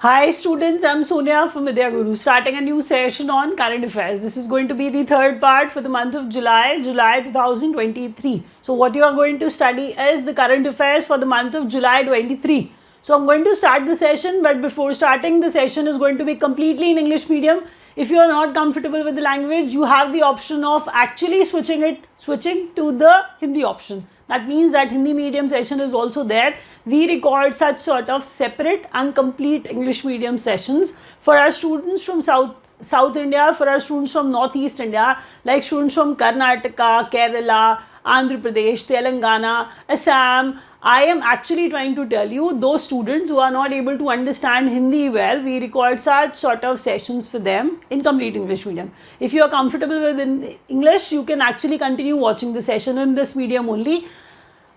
Hi students, I'm Sonia from Vidya Guru, starting a new session on current affairs. This is going to be the third part for the month of July 2023. So what you are going to study is the current affairs for the month of July 23. So I'm going to start the session, but before starting, the session is going to be completely in English medium. If you are not comfortable with the language, you have the option of actually switching to the Hindi option. That means that Hindi medium session is also there. We record such sort of separate and complete English medium sessions for our students from South India, for our students from Northeast India, like students from Karnataka, Kerala, Andhra Pradesh, Telangana, Assam. I am actually trying to tell you, those students who are not able to understand Hindi well, we record such sort of sessions for them in complete English medium. If you are comfortable with English, you can actually continue watching the session in this medium only.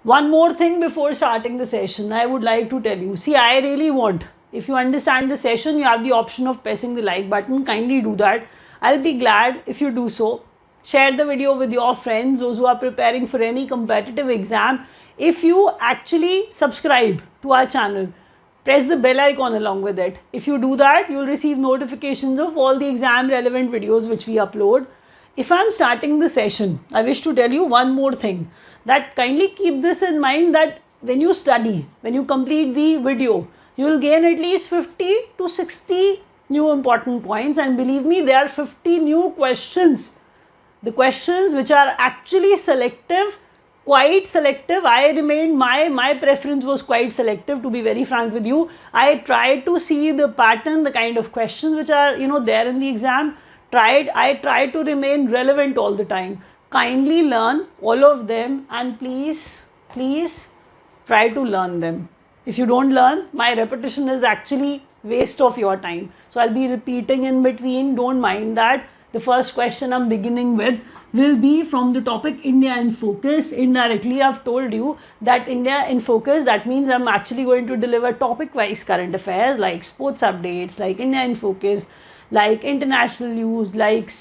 One more thing before starting the session, I would like to tell you. See, I really want, if you understand the session, you have the option of pressing the like button. Kindly do that. I'll be glad if you do so. Share the video with your friends, those who are preparing for any competitive exam. If you actually subscribe to our channel, press the bell icon along with it. If you do that, you'll receive notifications of all the exam relevant videos which we upload. If I'm starting the session, I wish to tell you one more thing, that kindly keep this in mind, that when you study, when you complete the video, you will gain at least 50 to 60 new important points, and believe me, there are 50 new questions. The questions which are actually selective, quite selective. I remained, my preference was quite selective, to be very frank with you. I tried to see the pattern, the kind of questions which are there in the exam. I tried to remain relevant all the time. Kindly learn all of them, and please try to learn them. If you don't learn, my repetition is actually waste of your time. So I'll be repeating in between, don't mind that. The first question I'm beginning with will be from the topic India in Focus. Indirectly, I've told you that India in Focus, that means I'm actually going to deliver topic-wise current affairs like sports updates, like India in Focus, like international news, like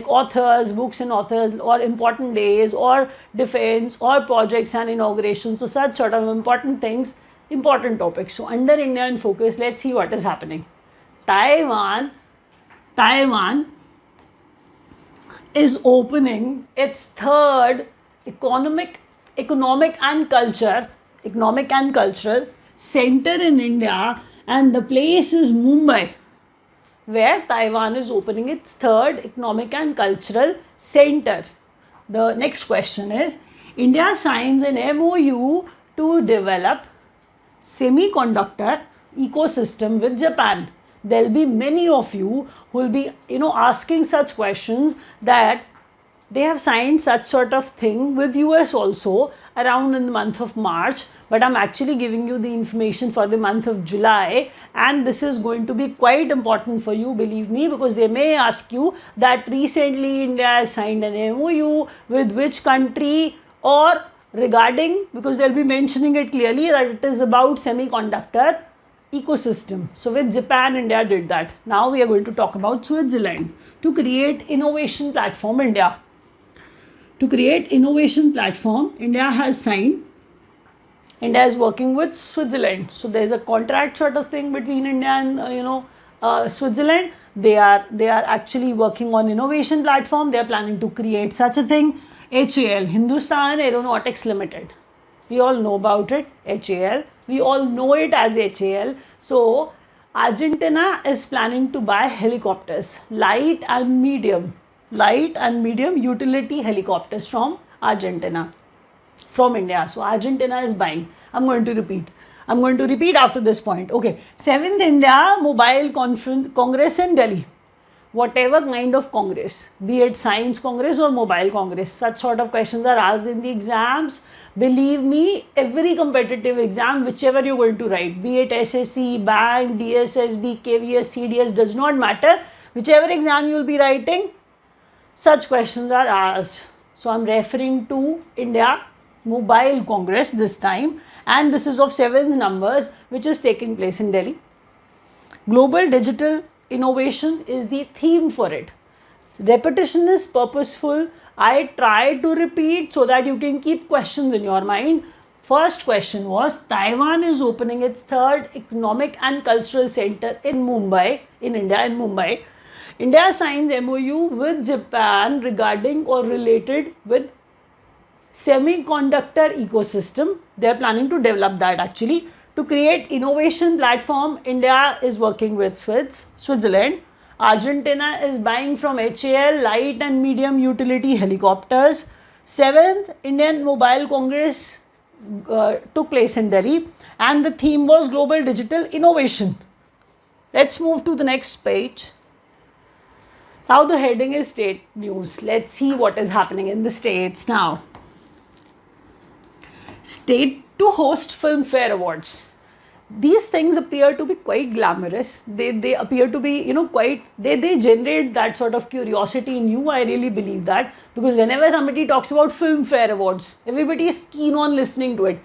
authors, books and authors, or important days, or defense, or projects and inaugurations. So such sort of important things, important topics. So under India in Focus, let's see what is happening. Taiwan is opening its third economic and cultural center in India, and the place is Mumbai, where Taiwan is opening its third economic and cultural center. The next question is, India signs an MOU to develop semiconductor ecosystem with Japan. There'll be many of you who will be asking such questions, that they have signed such sort of thing with US also around in the month of March, but I'm actually giving you the information for the month of July, and this is going to be quite important for you, believe me, because they may ask you that recently India has signed an MOU with which country, or regarding, because they'll be mentioning it clearly that it is about semiconductor ecosystem. So with Japan, India did that. Now we are going to talk about Switzerland. To create innovation platform, India has signed. India is working with Switzerland. So there is a contract sort of thing between India and Switzerland. They are actually working on innovation platform. They are planning to create such a thing. HAL, Hindustan Aeronautics Limited. We all know about it. HAL. We all know it as HAL. So Argentina is planning to buy helicopters, light and medium utility helicopters from Argentina, from India. So Argentina is buying. I'm going to repeat after this point. Okay. 7th India Mobile Congress in Delhi. Whatever kind of congress, be it science congress or mobile congress, such sort of questions are asked in the exams. Believe me, every competitive exam, whichever you're going to write, be it SSC, bank, DSSB, KVS, CDS, does not matter. Whichever exam you'll be writing, such questions are asked. So I'm referring to India Mobile Congress this time, and this is of 7th numbers, which is taking place in Delhi. Global digital innovation is the theme for it. Repetition is purposeful. I try to repeat so that you can keep questions in your mind. First question was, Taiwan is opening its third economic and cultural center in Mumbai, in India, in Mumbai. India signs MOU with Japan regarding or related with semiconductor ecosystem. They are planning to develop that actually. To create innovation platform, India is working with Switzerland. Argentina is buying from HAL light and medium utility helicopters. 7th Indian Mobile Congress took place in Delhi, and the theme was global digital innovation. Let's move to the next page. Now the heading is state news. Let's see what is happening in the states now. State to host Filmfare Awards. These things appear to be quite glamorous. They appear to be, quite, they generate that sort of curiosity in you. I really believe that, because whenever somebody talks about Filmfare Awards, everybody is keen on listening to it.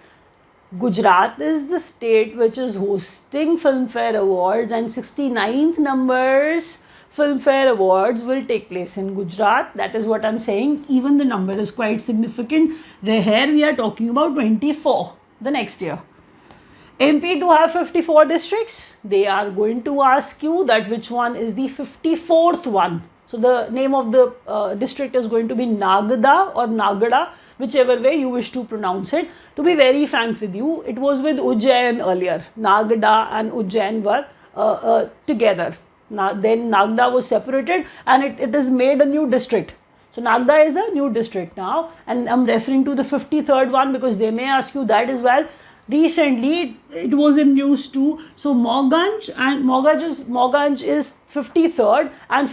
Gujarat is the state which is hosting Filmfare Awards, and 69th numbers Filmfare Awards will take place in Gujarat. That is what I'm saying. Even the number is quite significant. Here we are talking about 24 the next year. MP to have 54 districts. They are going to ask you that which one is the 54th one. So the name of the district is going to be Nagda or Nagada, whichever way you wish to pronounce it. To be very frank with you, it was with Ujjain earlier. Nagda and Ujjain were together. Then Nagda was separated and it is made a new district. So Nagda is a new district now, and I'm referring to the 53rd one because they may ask you that as well. Recently it was in news too. So Moganj is 53rd, and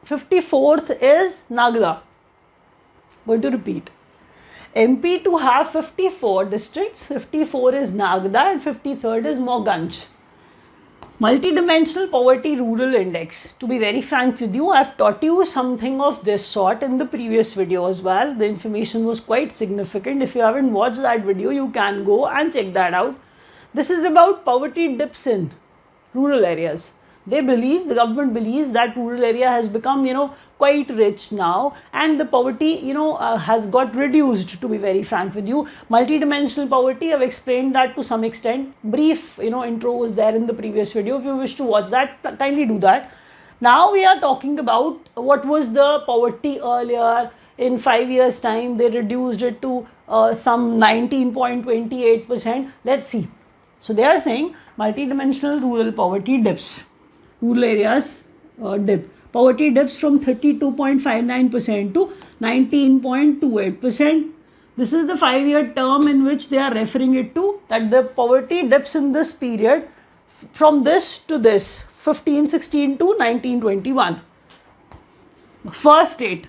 54th is Nagda. Going to repeat. MP to have 54 districts, 54 is Nagda and 53rd is Moganj. Multidimensional Poverty Rural Index. To be very frank with you, I've taught you something of this sort in the previous video as well. The information was quite significant. If you haven't watched that video, you can go and check that out. This is about poverty dips in rural areas. The government believes that rural area has become, quite rich now, and the poverty, has got reduced, to be very frank with you. Multidimensional poverty, I've explained that to some extent. Brief, intro was there in the previous video. If you wish to watch that, kindly do that. Now we are talking about what was the poverty earlier. In 5 years' time, they reduced it to some 19.28%. Let's see. So they are saying multidimensional rural poverty dips. Rural areas dip. Poverty dips from 32.59% to 19.28%. This is the 5-year term in which they are referring it to, that the poverty dips in this period from this to this, 1516 to 1921. First state.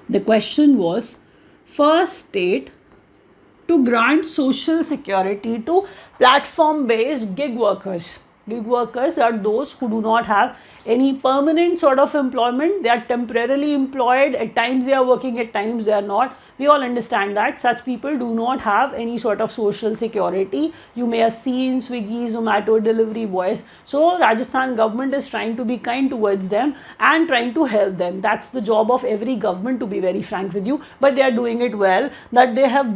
The question was, first state to grant social security to platform-based gig workers. Gig workers are those who do not have any permanent sort of employment. They are temporarily employed. At times they are working, at times they are not. We all understand that such people do not have any sort of social security. You may have seen Swiggy, Zomato delivery boys. So Rajasthan government is trying to be kind towards them and trying to help them. That's the job of every government, to be very frank with you. But they are doing it well. That they have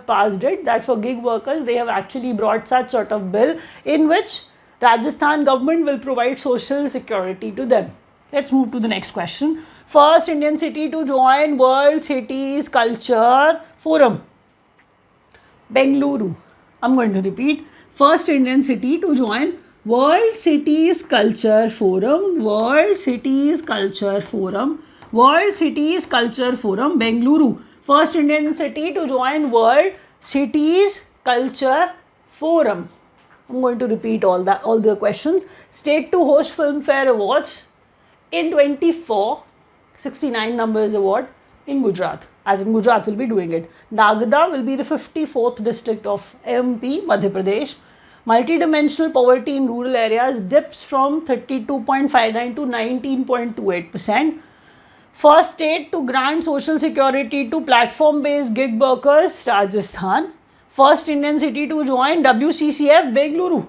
passed it, that for gig workers they have actually brought such sort of bill in which Rajasthan government will provide social security to them. Let's move to the next question. First Indian city to join World Cities Culture Forum. Bengaluru. I'm going to repeat. First Indian city to join World Cities Culture Forum. World Cities Culture Forum. World Cities Culture Forum, Bengaluru. First Indian city to join World Cities Culture Forum. I'm going to repeat all the questions. State to host Filmfare Awards in 24, 69 numbers award in Gujarat. As in Gujarat will be doing it. Nagda will be the 54th district of MP, Madhya Pradesh. Multidimensional poverty in rural areas dips from 32.59 to 19.28%. First state to grant social security to platform-based gig workers, Rajasthan. First Indian city to join WCCF, Bengaluru.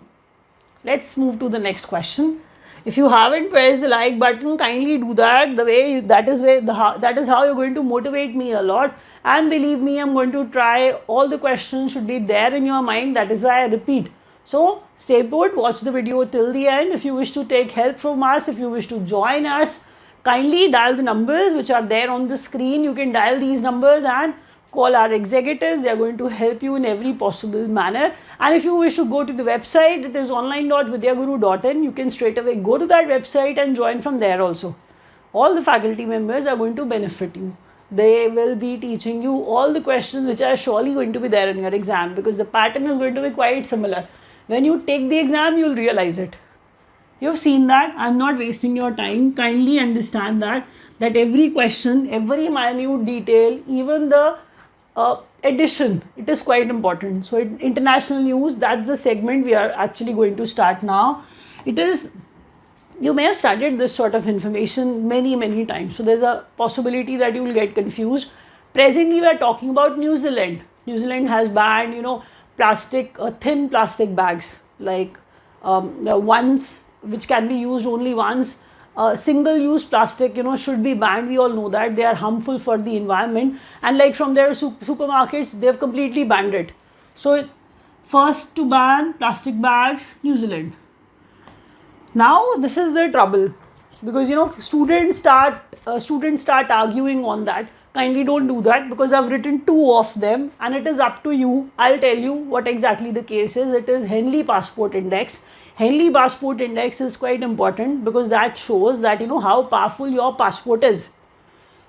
Let's move to the next question. If you haven't pressed the like button, kindly do that. That is how you're going to motivate me a lot. And believe me, I'm going to try. All the questions should be there in your mind. That is why I repeat. So stay put, watch the video till the end. If you wish to take help from us, if you wish to join us, kindly dial the numbers which are there on the screen. You can dial these numbers and call our executives. They are going to help you in every possible manner. And if you wish to go to the website, it is online.vidyaguru.in. You can straight away go to that website and join from there also. All the faculty members are going to benefit you. They will be teaching you all the questions which are surely going to be there in your exam, because the pattern is going to be quite similar. When you take the exam, you'll realize it. You've seen that. I'm not wasting your time. Kindly understand that every question, every minute detail, even the addition, it is quite important. So international news, that's the segment we are actually going to start now. It is, you may have studied this sort of information many times, so there's a possibility that you will get confused. Presently we are talking about New Zealand. New Zealand has banned, plastic, thin plastic bags, like the ones which can be used only once. Single-use plastic, should be banned. We all know that they are harmful for the environment, and like from their supermarkets, they have completely banned it. So first to ban plastic bags, New Zealand. Now this is the trouble, because students start arguing on that. Kindly don't do that, because I've written 2 of them and it is up to you. I'll tell you what exactly the case is. It is Henley Passport Index. Henley Passport Index is quite important because that shows that how powerful your passport is.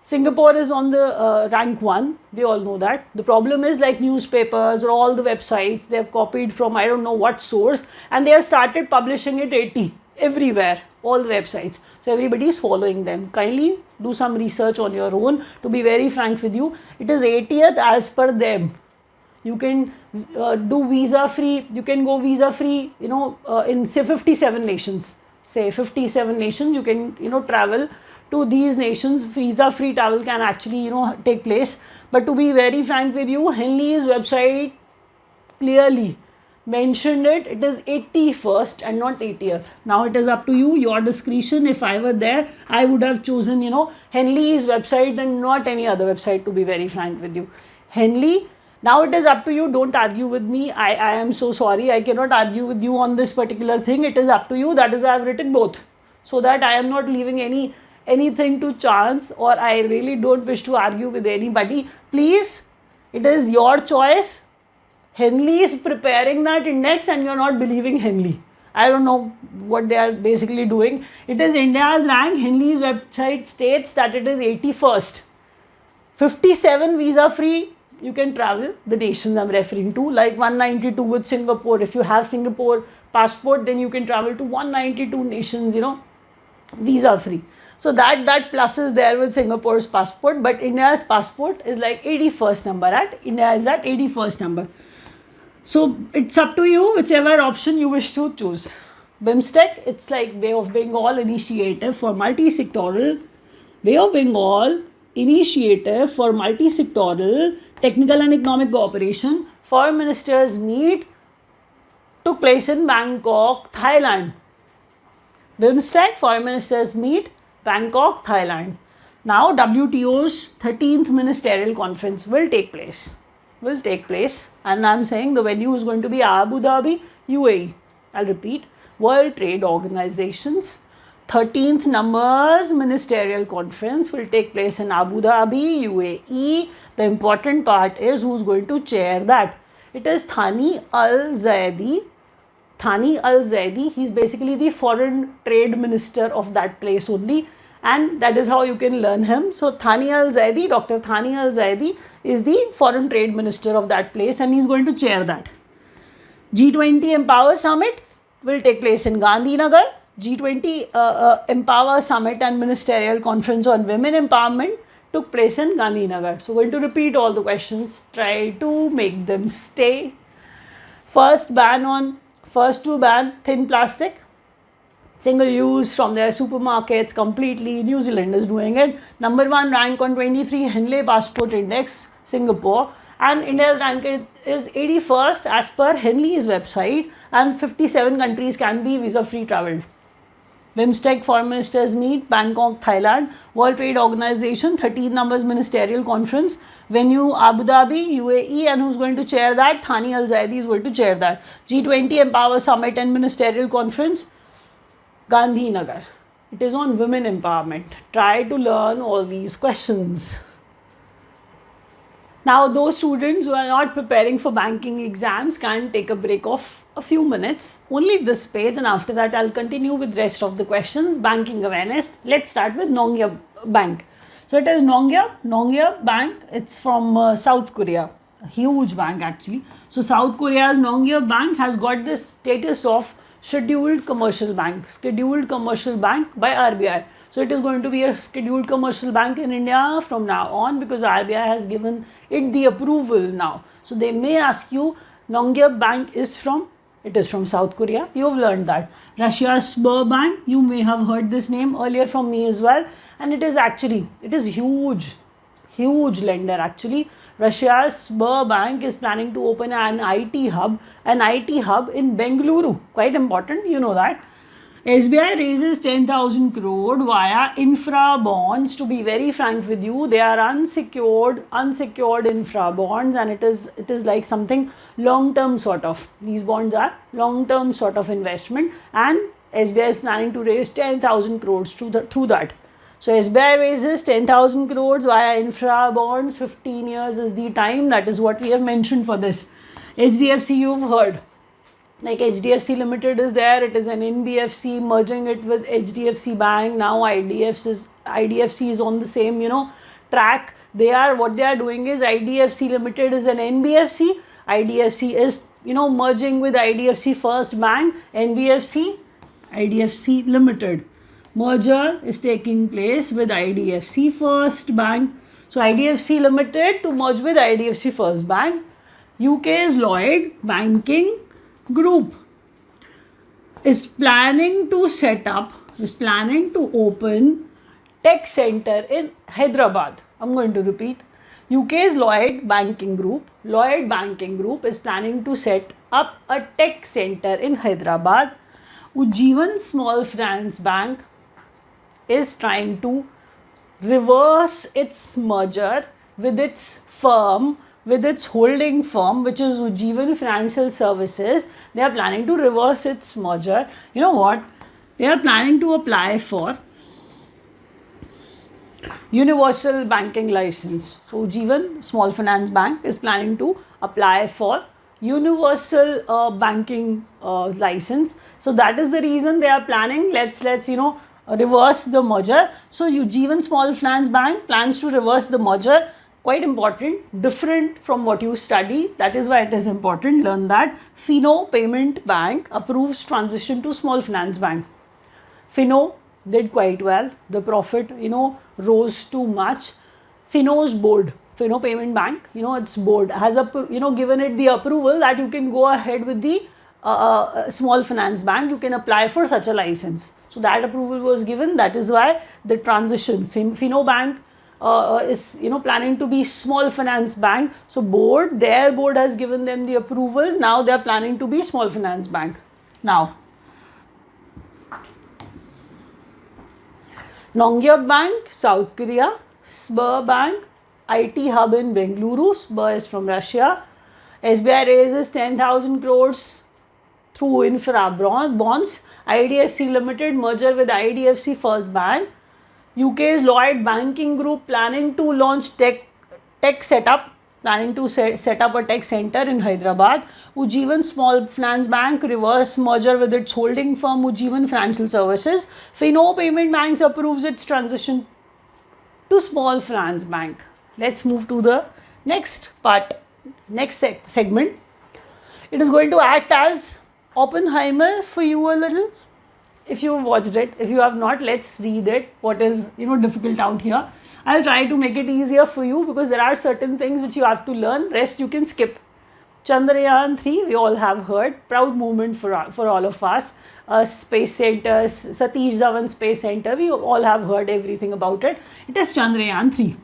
Singapore is on the rank 1. We all know that. The problem is, like newspapers or all the websites, they have copied from I don't know what source, and they have started publishing it 80 everywhere, all the websites. So everybody is following them. Kindly do some research on your own. To be very frank with you, it is 80th as per them. You can do visa free. You can go visa free, in say 57 nations. Say 57 nations, you can travel to these nations. Visa free travel can actually take place. But to be very frank with you, Henley's website clearly mentioned it is 81st and not 80th. Now it is up to you, your discretion. If I were there, I would have chosen Henley's website and not any other website, to be very frank with you. Henley. Now it is up to you. Don't argue with me. I am so sorry. I cannot argue with you on this particular thing. It is up to you. That is why I have written both, so that I am not leaving anything to chance, or I really don't wish to argue with anybody. Please, it is your choice. Henley is preparing that index and you're not believing Henley. I don't know what they are basically doing. It is India's rank. Henley's website states that it is 81st. 57 visa free. You can travel the nations I'm referring to, like 192 with Singapore. If you have Singapore passport, then you can travel to 192 nations, visa free. So that plus is there with Singapore's passport, but India's passport is like 81st number. India is at 81st number. So it's up to you, whichever option you wish to choose. BIMSTEC, it's like Bay of Bengal Initiative for Multi-Sectoral. Bay of Bengal Initiative for Multi-Sectoral Technical and Economic Cooperation. Foreign Ministers meet took place in Bangkok, Thailand. BIMSTEC, Foreign Ministers meet, Bangkok, Thailand. Now WTO's 13th Ministerial Conference will take place. And I'm saying the venue is going to be Abu Dhabi, UAE. I'll repeat, World Trade Organization's 13th numbers Ministerial Conference will take place in Abu Dhabi, UAE. The important part is who's going to chair that. It is Thani Al-Zayedi. Thani Al-Zayedi, he's basically the foreign trade minister of that place only, and that is how you can learn him. So Thani Al-Zayedi, Dr. Thani Al-Zayedi is the foreign trade minister of that place, and he's going to chair that. G20 Empower Summit will take place in Gandhinagar. G20 Empower Summit and Ministerial Conference on Women Empowerment took place in Gandhinagar. So going to repeat all the questions, try to make them stay. First to ban thin plastic, single use from their supermarkets completely. New Zealand is doing it. Number 1 rank on 23 Henley Passport Index, Singapore. And India's rank is 81st as per Henley's website, and 57 countries can be visa free traveled. BIMSTEC Foreign Ministers meet, Bangkok, Thailand. World Trade Organization, 13 numbers ministerial conference, venue Abu Dhabi, UAE, and who's going to chair that? Thani Al Zaidi is going to chair that. G20 Empower Summit and Ministerial Conference, Gandhinagar. It is on women empowerment. Try to learn all these questions. Now, those students who are not preparing for banking exams can take a break of a few minutes, only this page, and after that I'll continue with rest of the questions. Banking awareness. Let's start with Nongya Bank. So it is Nongya Bank. It's from South Korea. A huge bank actually. So South Korea's Nongya Bank has got the status of scheduled commercial bank by RBI. So it is going to be a scheduled commercial bank in India from now on, because RBI has given it the approval now. So they may ask you, Nongya Bank is from South Korea. You've learned that. Russia's Sberbank, you may have heard this name earlier from me as well, and it is huge lender actually. Russia's Sberbank is planning to open an IT hub in Bengaluru. Quite important, you know that. SBI raises 10,000 crore via infra bonds. To be very frank with you, they are unsecured infra bonds, and it is like something long-term sort of. These bonds are long-term sort of investment, and SBI is planning to raise 10,000 crores through that. So SBI raises 10,000 crores via infra bonds. 15 years is the time. That is what we have mentioned for this. HDFC, you've heard. Like HDFC Limited is there. It is an NBFC merging it with HDFC Bank. Now IDFC is on the same track. What they are doing is IDFC Limited is an NBFC. IDFC is merging with IDFC First Bank. IDFC Limited merger is taking place with IDFC First Bank. So IDFC Limited to merge with IDFC First Bank. UK's Lloyd Banking Group is planning to open tech center in Hyderabad. I'm going to repeat. UK's Lloyd Banking Group is planning to set up a tech center in Hyderabad. Ujjivan Small Finance Bank is trying to reverse its merger with its holding firm, which is Ujjivan Financial Services. They are planning to reverse its merger. You know what? They are planning to apply for universal banking license. So Ujjivan Small Finance Bank is planning to apply for universal banking license. So that is the reason they are planning. Let's reverse the merger. So Ujjivan Small Finance Bank plans to reverse the merger. Quite important, different from what you study. That is why it is important. Learn that. Fino Payment Bank approves transition to Small Finance Bank. Fino did quite well. The profit, rose too much. Fino's board, Fino Payment Bank, its board has given it the approval that you can go ahead with the Small Finance Bank. You can apply for such a license. So that approval was given. That is why the transition. Fino Bank is planning to be Small Finance Bank. So their board has given them the approval. Now they are planning to be Small Finance Bank. Now Nongya Bank, South Korea. Sberbank, IT hub in Bengaluru. Sber is from Russia. SBI raises 10,000 crores through infra bonds. IDFC Limited merger with IDFC First Bank. UK's Lloyd Banking Group planning to launch set up a tech center in Hyderabad. Ujjivan Small Finance Bank reverse merger with its holding firm Ujjivan Financial Services. Fino Payment Banks approves its transition to Small Finance Bank. Let's move to the next part, segment. It is going to act as Oppenheimer for you a little. If you watched it, if you have not, let's read it. What is difficult out here? I'll try to make it easier for you, because there are certain things which you have to learn. Rest you can skip. Chandrayaan 3, we all have heard. Proud moment for all of us. Space Center, Satish Dhawan Space Center, we all have heard everything about it. It is Chandrayaan 3.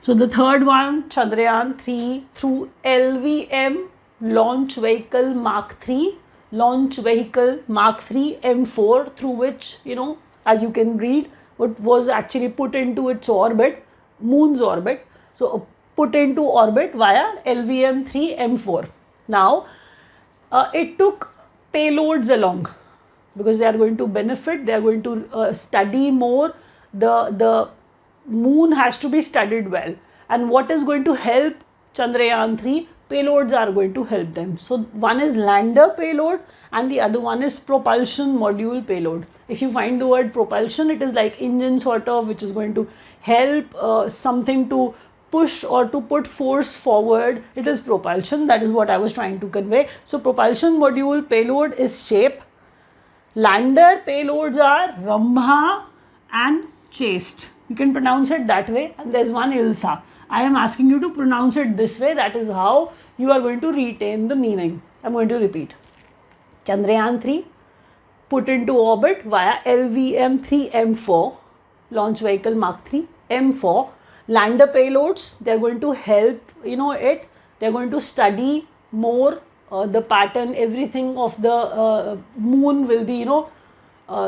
So the third one, Chandrayaan 3 through LVM Launch Vehicle Mark 3. launch vehicle Mark 3 M4, through which, as you can read, what was actually put into its orbit, moon's orbit. So put into orbit via LVM-3 M4. Now it took payloads along, because they are going to benefit, they are going to study more. The moon has to be studied well, and what is going to help Chandrayaan 3? Payloads are going to help them. So one is lander payload and the other one is propulsion module payload. If you find the word propulsion, it is like engine sort of, which is going to help something to push or to put force forward. It is propulsion. That is what I was trying to convey. So propulsion module payload is SHAPE. Lander payloads are Rambha and Chaste. You can pronounce it that way, and there's one ILSA. I am asking you to pronounce it this way. That is how you are going to retain the meaning. I'm going to repeat. Chandrayaan 3 put into orbit via LVM-3 M4, launch vehicle Mark 3 M4. Lander payloads, they're going to help, they're going to study more the pattern, everything of the moon will be,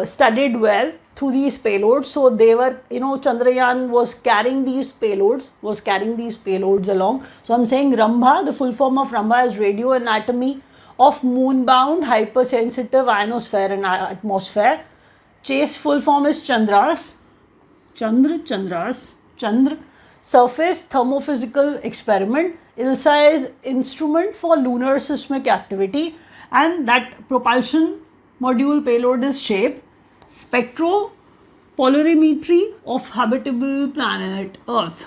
studied well through these payloads. So they were, Chandrayaan was carrying these payloads along. So I'm saying Rambha, the full form of Rambha is radio anatomy of moon-bound hypersensitive ionosphere and atmosphere. Chaste full form is Chandras, Chandra, surface thermophysical experiment. ILSA is instrument for lunar seismic activity, and that propulsion module payload is SHAPE. Spectropolarimetry of habitable planet Earth.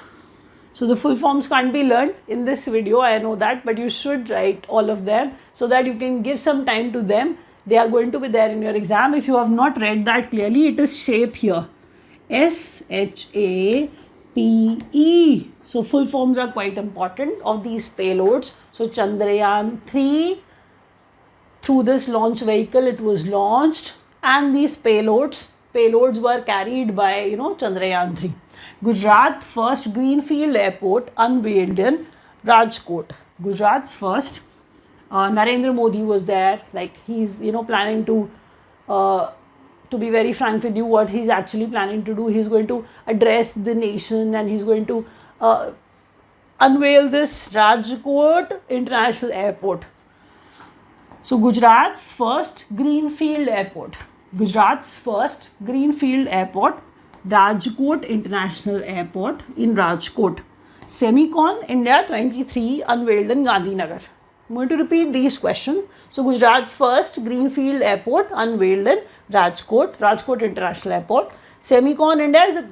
So the full forms can't be learned in this video, I know that, but you should write all of them so that you can give some time to them. They are going to be there in your exam. If you have not read that clearly, it is SHAPE here. SHAPE. So full forms are quite important of these payloads. So Chandrayaan 3, through this launch vehicle, it was launched, and these payloads were carried by, Chandrayaan 3. Gujarat first greenfield airport unveiled in Rajkot. Gujarat's first. Narendra Modi was there. Like, he's, planning to be very frank with you, what he's actually planning to do, he's going to address the nation and he's going to unveil this Rajkot International Airport. So Gujarat's first greenfield airport. Rajkot International Airport in Rajkot. Semicon India 23 unveiled in Gandhinagar. I'm going to repeat these questions. So Gujarat's first greenfield airport unveiled in Rajkot International Airport. Semicon India is a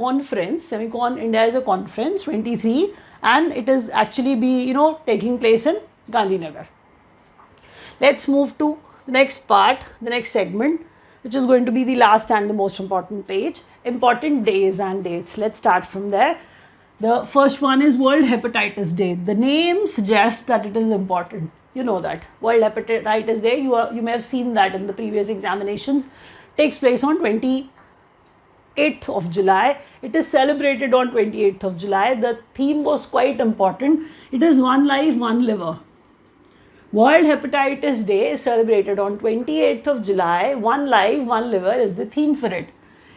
conference 23, and it is actually taking place in Gandhinagar. Let's move to the next part, the next segment, which is going to be the last and the most important page. Important days and dates. Let's start from there. The first one is World Hepatitis Day. The name suggests that it is important. You know that. World Hepatitis Day, you may have seen that in the previous examinations, takes place on 28th of July. It is celebrated on 28th of July. The theme was quite important. It is One Life, One Liver. World Hepatitis Day is celebrated on 28th of July. One Life, One Liver is the theme for it.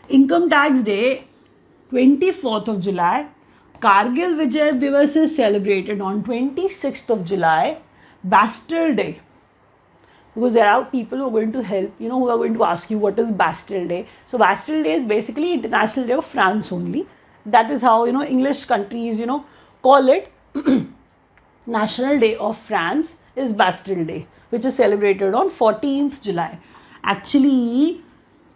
Income Tax Day, 24th of July. Kargil Vijay Divas is celebrated on 26th of July. Bastille Day, because there are people who are going to help, who are going to ask you what is Bastille Day. So Bastille Day is basically International Day of France only. That is how, English countries, call it. National Day of France is Bastille Day, which is celebrated on 14th July. Actually,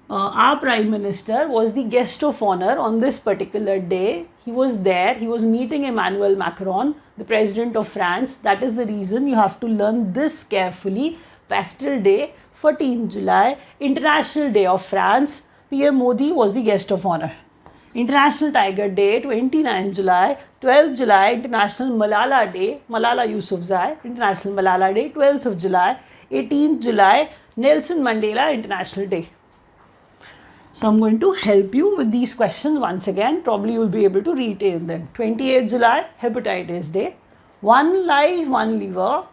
our Prime Minister was the guest of honor on this particular day. He was there. He was meeting Emmanuel Macron, the President of France. That is the reason you have to learn this carefully. Bastille Day, 14th July, International Day of France. PM Modi was the guest of honor. International Tiger Day, 29th July. 12th July, International Malala Day, Malala Yousafzai, International Malala Day, 12th of July. 18th July, Nelson Mandela International Day. So I'm going to help you with these questions once again. Probably you will be able to retain them. 28th July, Hepatitis Day. One Life, One Liver.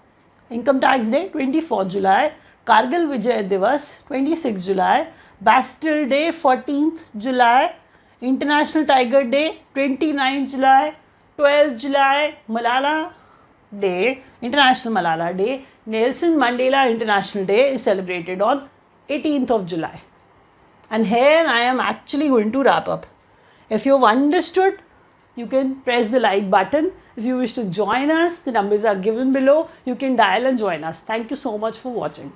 Income Tax Day, 24th July. Kargil Vijay Divas, 26th July. Bastille Day, 14th July. International Tiger Day, 29th July. 12th July, Malala Day, International Malala Day. Nelson Mandela International Day is celebrated on 18th of July. And here I am actually going to wrap up. If you've understood, you can press the like button. If you wish to join us, the numbers are given below. You can dial and join us. Thank you so much for watching.